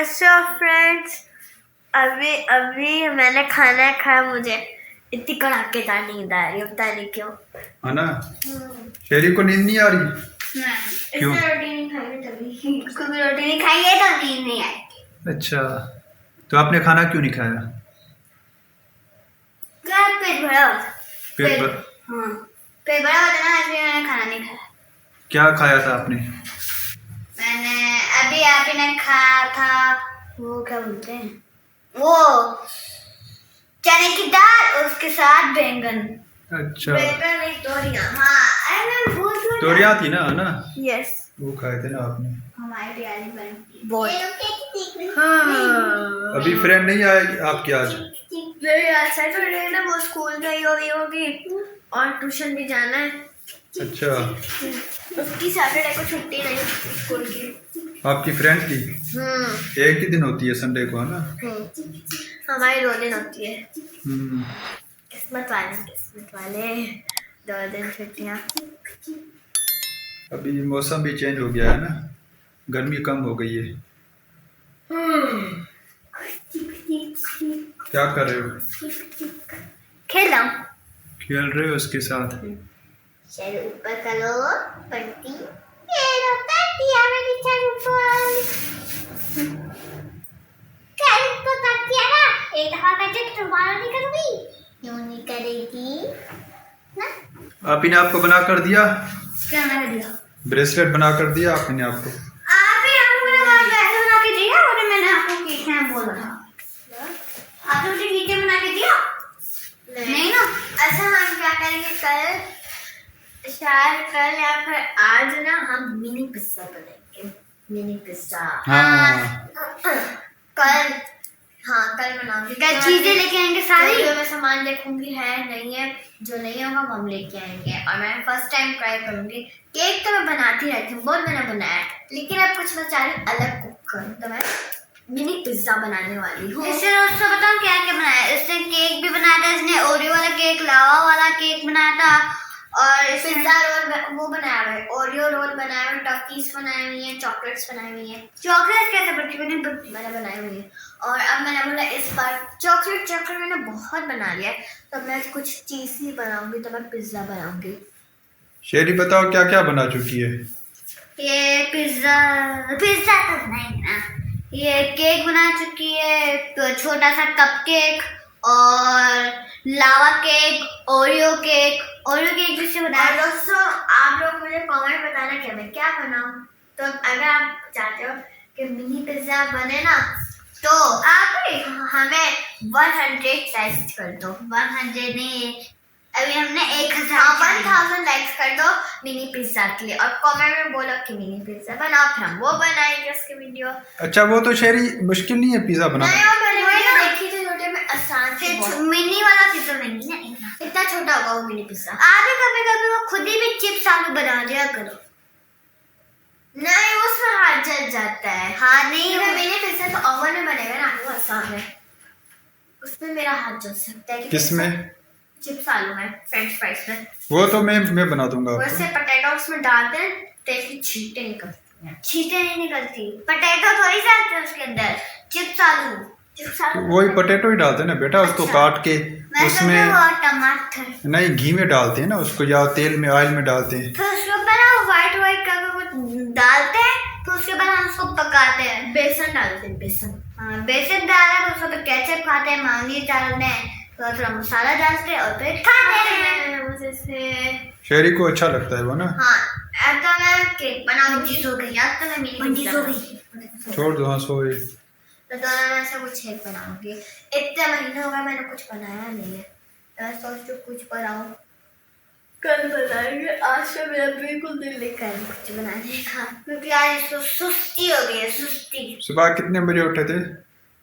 So friends, अभी अभी मैंने खाना खाया। मुझे इतनी कड़ाकेदार नींद आ रही है, पता नहीं क्यों। है ना? शेरी को नींद नहीं आ रही? क्यों? इसने रोटी नहीं खाई तभी। क्योंकि रोटी नहीं खाई है तो नींद नहीं आएगी। अच्छा, तो आपने खाना क्यों नहीं खाया? पेट भरा होता। पेट भर? हाँ, पेट भरा होता ना, इसलिए मैंने खाना नहीं खाया। क्या खाया था आपने? मैंने अभी आपने खाया था, वो क्या बोलते हैं, वो चने की दाल और उसके साथ बैंगन। अच्छा, बैंगन नहीं, तोरियां। हाँ, अरे भूल गई। तोरियां थी ना? है ना? यस, वो खाए थे ना आपने? हमारी तैयारी बनती बहुत। हाँ, अभी फ्रेंड नहीं आए आपके आज? मेरी आज सैटरडे ना, वो स्कूल गई होगी और ट्यूशन भी जाना है। अच्छा, उसकी सैटरडे को छुट्टी नहीं स्कूल की। आपकी फ्रेंड की एक ही दिन होती है, संडे को, है ना? हमारी 2 दिन होती है। हम्म। किस्मत वाले 2 दिन छुट्टियाँ। अभी मौसम भी चेंज हो गया है ना, गर्मी कम हो गई है। क्या कर रहे हो? खेल रहे हो उसके साथ? चलो ऊपर करो पट्टी, ये पट्टी है मेरी। चल ऊपर कर तो पट्टी है ना, एक दफा करके दोबारा नहीं करूंगी। क्यों नहीं करेगी ना? आप ही ने आपको बना कर दिया? क्या बना दिया? ब्रेसलेट बना कर दिया आपने आपको? आप ही आपको बना के दिया और मैंने आपको क्या बोला था? आपने मुझे नीचे बना के दिया? नहीं ना। अच्छा, हम क्या करेंगे कल, शायद कल या फिर आज ना, हम मिनी पिज्जा बनाएंगे। Mini pizza. हाँ। कल, हाँ कल बनाऊंगी। क्या चीजें लेके आएंगे सारी? जो मैं सामान देखूंगी है नहीं है, जो नहीं होगा वो हम लेके आएंगे। और मैं फर्स्ट टाइम ट्राई करूंगी। केक तो मैं बनाती रहती हूँ, बहुत मैंने बनाया, लेकिन अब कुछ मैं चाह रही अलग कुक करूँ, तो मैं मिनी पिज्जा बनाने वाली हूँ। इससे दोस्तों बताऊँ क्या क्या बनाया। इसने केक भी बनाया था, इसने ओरियो वाला केक, लावा वाला केक बनाया था, और पिज्जा रोल वो बनाया हुआ है, ओरियो रोल बनाया हुआ है, टॉफीज बनाई हुई है, चॉकलेट्स बनाई हुई है। चॉकलेट्स कैसे बनती है मैंने बनाई हुई है। और अब मैंने बोला इस बार चॉकलेट मैंने बहुत बना लिया है, तो मैं कुछ चीज ही बनाऊंगी, तो मैं पिज्जा बनाऊंगी। शेरी बताओ क्या क्या बना चुकी है? ये पिज्जा तो बनाएंगे ना। ये केक बना चुकी है, तो छोटा सा कप केक और लावा केक, ओरियो केक जिससे बनाया। दोस्तों आप लोग मुझे कमेंट बताना कि मैं क्या बनाऊं। तो अगर आप चाहते हो कि मिनी पिज्जा बने ना, तो आप हमें 100 लाइक्स कर दो। 100 नहीं, अभी हमने 1000 लाइक्स कर दो मिनी पिज्जा के लिए, और कमेंट में बोलो कि मिनी पिज्जा बनाओ, फिर हम वो बनाएंगे उसके वीडियो। अच्छा, वो तो शेरी मुश्किल नहीं है पिज्जा बनाना? देखी थी वीडियो में, आसान थी। मिनी वाला पिज्जा नहीं ना, इतना छोटा होगा वो मिनी पिज्जा। आप कभी कभी वो खुद ही भी चिप्स आलू बना दिया करो। नहीं, उसमें हाथ जल जाता है। हाँ नहीं, वो मिनी पिज्जा तो ओवन में बनेगा ना, वो आसान है। उसमें मेरा हाथ जल सकता है। किसमें? चिप्स आलू में, फ्रेंच फ्राइज में। वो तो मैं बना दूंगा आपको। वैसे पोटैटोस में डालते हैं तो इसकी छींटे निकलती हैं। छींटे नहीं निकलती, पोटैटो थोड़ी डालते हैं उसके अंदर। चिप्स आलू तो वही पोटैटो ही डालते हैं ना बेटा। उसको काट के उसमें टमाटर नहीं, घी में डालते हैं ना उसको, या तेल में, ऑयल में डालते हैं। फिर उसके ऊपर ना व्हाइट करके कुछ डालते हैं, फिर उसके बाद हम उसको पकाते हैं। बेसन डालते हैं, बेसन। हाँ, बेसन डाला तो उसको केचप खाते हैं, मेयोनीज डालते हैं, थोड़ा मसाला डालते हैं और फिर खाते हैं। शेरी को अच्छा लगता है वो ना? हाँ, अब तो मैं केक बनाऊंगी। सो गई, अब तो मैं मिनी पिज्जा बनाऊंगी। छोड़ दो, हाँ सोए। तो दोनों में से कुछ एक बनाऊंगी। इतने महीने हो गए मैंने कुछ बनाया नहीं है, तो मैं सोच रही कुछ बनाऊं। कल बनाएंगे, आज से मेरा बिल्कुल दिल नहीं कर रहा कुछ बनाने का, क्योंकि आज तो सुस्ती हो गई है, सुस्ती। सुबह कितने बजे उठे थे?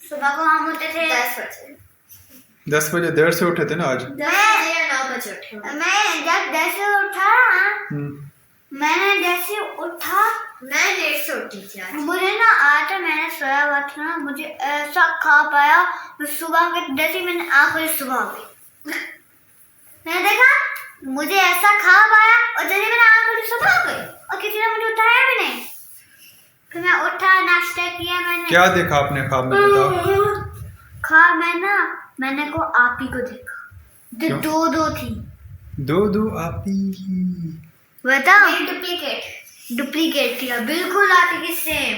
सुबह को हम उठे थे 10 बजे। 10 बजे? देर से उठे थे ना आज? 10 बजे या 9 बजे उठे। मैं जब 10 से उठा, मैंने जैसे उठा, मैं देर से उठी थी आज। मुझे ना आज मैंने सोया हुआ था ना, मुझे ऐसा खा पाया। सुबह के जैसे मैंने आँख खोली, सुबह हो गई। मैंने देखा, मुझे ऐसा खा पाया, और जैसे मैंने आँख खोली सुबह हो गई, और किसी ने मुझे उठाया भी नहीं। फिर मैं उठा, नाश्ता किया मैंने। क्या देखा आपने ख्वाब में, बताओ। मैंने को आप ही को देखा, क्यों? दो थी। दो आप ही। बताओ, डुप्लीकेट थी बिल्कुल आप ही की सेम,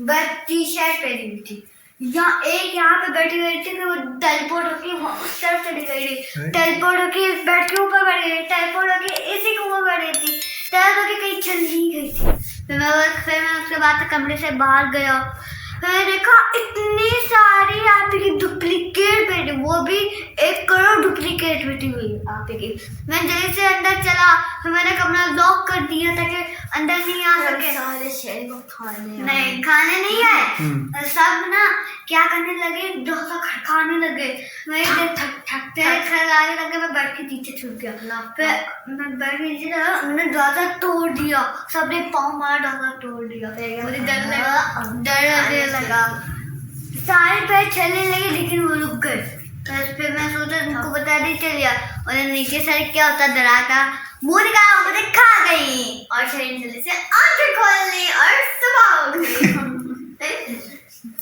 बस टी शर्ट पहनी हुई थी। यहाँ पे बैठी हुई थी, फिर वो टेलीपोर्ट होके उस तरफ चली गई थी, टेलीपोर्ट होके बेड के ऊपर बैठ गई, टेलीपोर्ट होके एसी के ऊपर बैठ गई थी, टेलीपोर्ट होके कहीं चली गई थी। फिर मैं उसके बाद कमरे से बाहर गया, फिर मैंने देखा इतनी सारी आप की डुप्लीकेट बैठी, वो भी 1 करोड़ डुप्लीकेट बैठी हुई आप की। मैं जल्दी से अंदर चला, फिर मैंने कमरा लॉक कर दिया ताकि अंदर नहीं आ सके। सारे शेर को खाने नहीं आए, सब ना क्या करने लगे, डोसा खड़काने लगे। मैं थकते खड़काने लगे, मैं बेड के नीचे छुप गया। फिर मैं बेड के नीचे लगा, उन्होंने दरवाजा तोड़ दिया, सबने पाँव मारा, दरवाजा तोड़ दिया। मुझे डर लगने लगा, सारे पैर चलने लगे लेकिन वो रुक गए। फिर मैं सोचा उनको बता दी चलिए, और नीचे सर क्या होता डरा था, मुंह निकाला, मुझे खा गई और शरीर जल्दी से आंखें खोल ली और सुबह हो गई।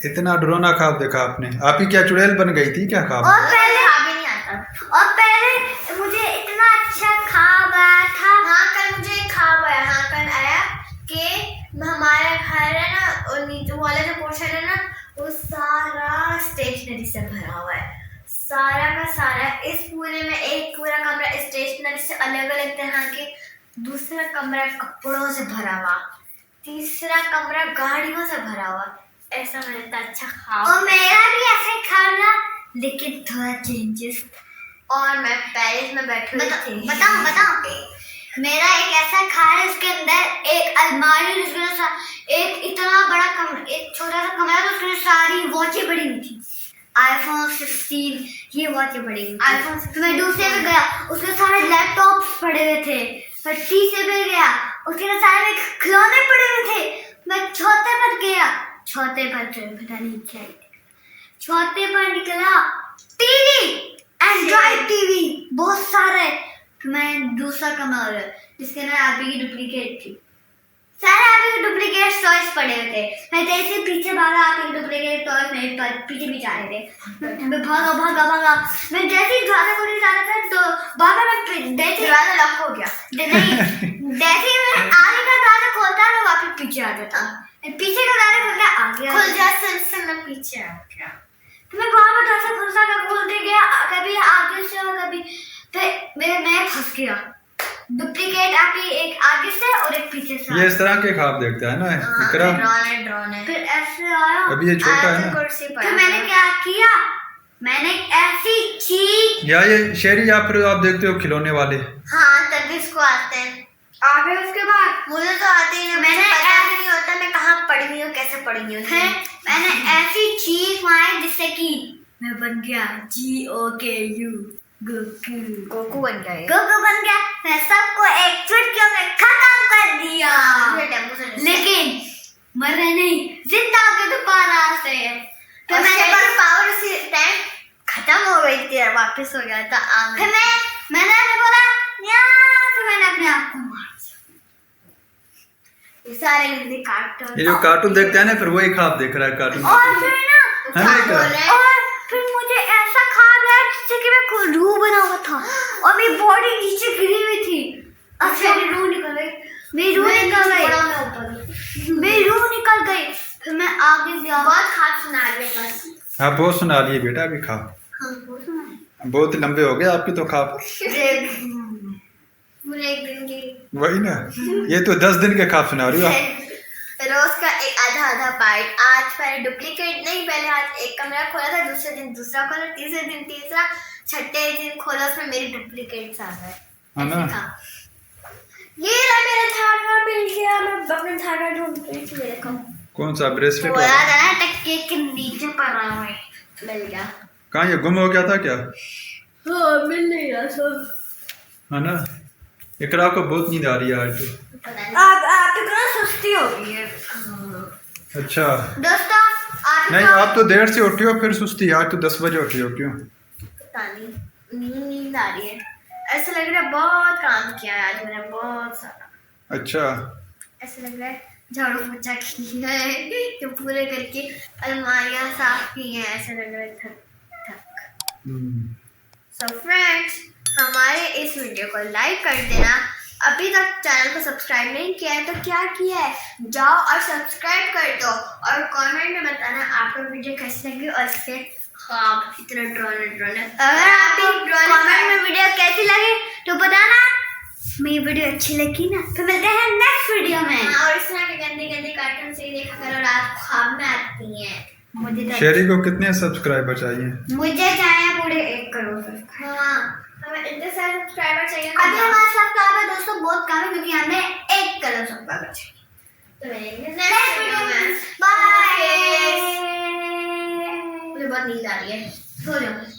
इतना डरावना ख्वाब देखा आपने? आप ही क्या चुड़ैल बन गई थी क्या ख्वाब? और पहले मुझे इतना अच्छा ख्वाब आया था। हाँ, कल मुझे एक ख्वाब आया। हाँ, कल आया कि हमारा घर है ना, और नीचे वाला जो पोर्शन है ना, वो सारा स्टेशनरी से भरा हुआ है, सारा का सारा। इस पूरे में एक पूरा कमरा स्टेशनरी से अलग अलग तरह के, दूसरा कमरा कपड़ों से भरा हुआ, तीसरा कमरा गाड़ियों से भरा हुआ। ऐसा मैंने तो अच्छा ख्वाब। और मेरा भी ऐसा ही ख्वाब था, लेकिन थोड़ा चेंजेस। और मैं पेरिस में बैठी हुई थी। बताओ मेरा एक ऐसा ख्वाब है, उसके अंदर एक अलमारी, उसके एक इतना बड़ा कमरा, एक छोटा सा कमरा था, उसके सारी वॉचें पड़ी हुई थी। iPhone 16 ये वॉचें पड़ी हुई थी। iPhone 16। मैं दूसरे पे गया, उसके सारे लैपटॉप्स पड़े हुए थे। फिर तीसरे पे गया, उसके सारे खिलौने पड़े हुए थे। मैं चौथे पर गया, चौथे पर पता नहीं क्या, चौथे पर निकला टीवी, एंड्रॉइड टीवी बहुत सारे। मैं दूसरा कमरा जिसके अंदर आबी की डुप्लीकेट थी, सारे आबी के डुप्लीकेट टॉयज पड़े हुए थे। मैं जैसे पीछे भागा, आबी के डुप्लीकेट टॉयज मेरे पर पीछे आ रहे थे। मैं भागा। मैं जैसे ही दरवाजा खोलने जा रहा था तो भागा, मैं दरवाजा लॉक हो गया। नहीं, जैसे ही मैं आगे का दरवाजा खोलता मैं वापस पीछे आ जाता, पीछे का दरवाजा खोलता आगे खुल जाता, से मैं पीछे आ गया। तो मैं बार-बार दरवाजा खोलते गया, कभी आगे से और कभी, फिर मैं फंस गया। डुप्लीकेट आपी एक आगे से और एक पीछे से। ये इस तरह के ख्वाब देखता है ना इकरा। ड्रोन है। फिर ऐसे आया, अभी ये छोटा है ना। फिर मैंने क्या किया, मैंने ऐसी चीज, या ये शेरी या फिर आप देखते हो खिलौने वाले? हाँ, तभी इसको आते हैं। आगे उसके बाद मुझे तो आते ही नहीं, मैंने पता नहीं होता मैं कहाँ पड़ी हुई हूँ, कैसे पड़ी हुई हूँ। मैंने ऐसी चीज मारी जिससे कि मैं बन गया GOKU, गोकू बन गया। मैं सबको एक चुटकियों में खत्म कर दिया, लेकिन मरे नहीं, जिंदा हो गए दोबारा से। तो मैंने पावर उसी टाइम खत्म हो गई थी और वापस हो गया था। फिर मैंने बोला यार, फिर मैंने अपने आप को मार दिया। सारे हिंदी कार्टून, ये जो कार्टून देखता है ना, फिर वही ख्वाब देख रहा है कार्टून। और फिर ना, और फिर मुझे ऐसा ख्वाब आया जैसे कि मैं रूह बना हुआ था और मेरी बॉडी नीचे गिरी हुई थी। अच्छा, मेरी रूह निकल गई। फिर मैं आगे गया। बहुत ख्वाब सुना रही बस। हाँ, बहुत सुना लिए बेटा अभी ख्वाब। हाँ, बहुत सुना। बहुत लंबे हो गए आपके तो ख्वाब। मुझे एक दिन की, वही ना, ये तो 10 दिन के ख्वाब सुना रही हो। रोज का एक आधा पार्ट। आज पहले डुप्लीकेट नहीं, पहले आज एक कमरा खोला था, दूसरे दिन दूसरा खोला, तीसरे दिन तीसरा, छठे दिन खोला, उसमें मेरी डुप्लीकेट आ गए। है ना? ये रहा मेरा धागा, मिल गया। मैं अपना धागा ढूंढ के देखो। कौन सा ब्रेसलेट? बोला था ना टक्के के नीचे पड़ा हुआ है, मिल गया। कहाँ, ये गुम हो गया था क्या? हाँ, मिल नहीं रहा सब, है ना? इकरा को बहुत नींद आ रही है आज तो। आप इतना सुस्ती हो गई है। अच्छा दोस्तों, आप नहीं, आप तो देर से उठी हो फिर सुस्ती। आज तो 10 बजे उठी हो, क्यों? पता नहीं, नींद आ रही है। ऐसा लग रहा है बहुत काम किया है आज मैंने, बहुत सारा। अच्छा, ऐसा लग रहा है झाड़ू पोछा की है, तो पूरे करके अलमारियां साफ की हैं, ऐसा लग रहा है थक थक। सो फ्रेंड्स, हमारे इस वीडियो को लाइक कर देना। अभी तक चैनल को सब्सक्राइब नहीं किया है तो क्या किया है, जाओ और सब्सक्राइब कर दो और कमेंट में बताना आपको वीडियो कैसी लगी और इससे ख्वाब इतना ड्रोन। अगर आपको कमेंट में वीडियो कैसी लगी तो बताना। मेरी वीडियो अच्छी लगी ना तो मिलते हैं नेक्स्ट वीडियो में। और इस तरह के गंदे गंदे कार्टून से देखा करो, रात ख्वाब में आती हैं। मुझे तो शेरी को कितने सब्सक्राइबर चाहिए? मुझे चाहिए पूरे 1 करोड़ सब्सक्राइबर। हाँ, हमें इतने सारे सब्सक्राइबर चाहिए। अभी हमारे सब्सक्राइबर दोस्तों बहुत कम है क्योंकि हमें 1 करोड़ सब्सक्राइबर चाहिए। तो मिलेंगे नेक्स्ट वीडियो में। बाय। मुझे बहुत नींद आ रही है, सो जाओ।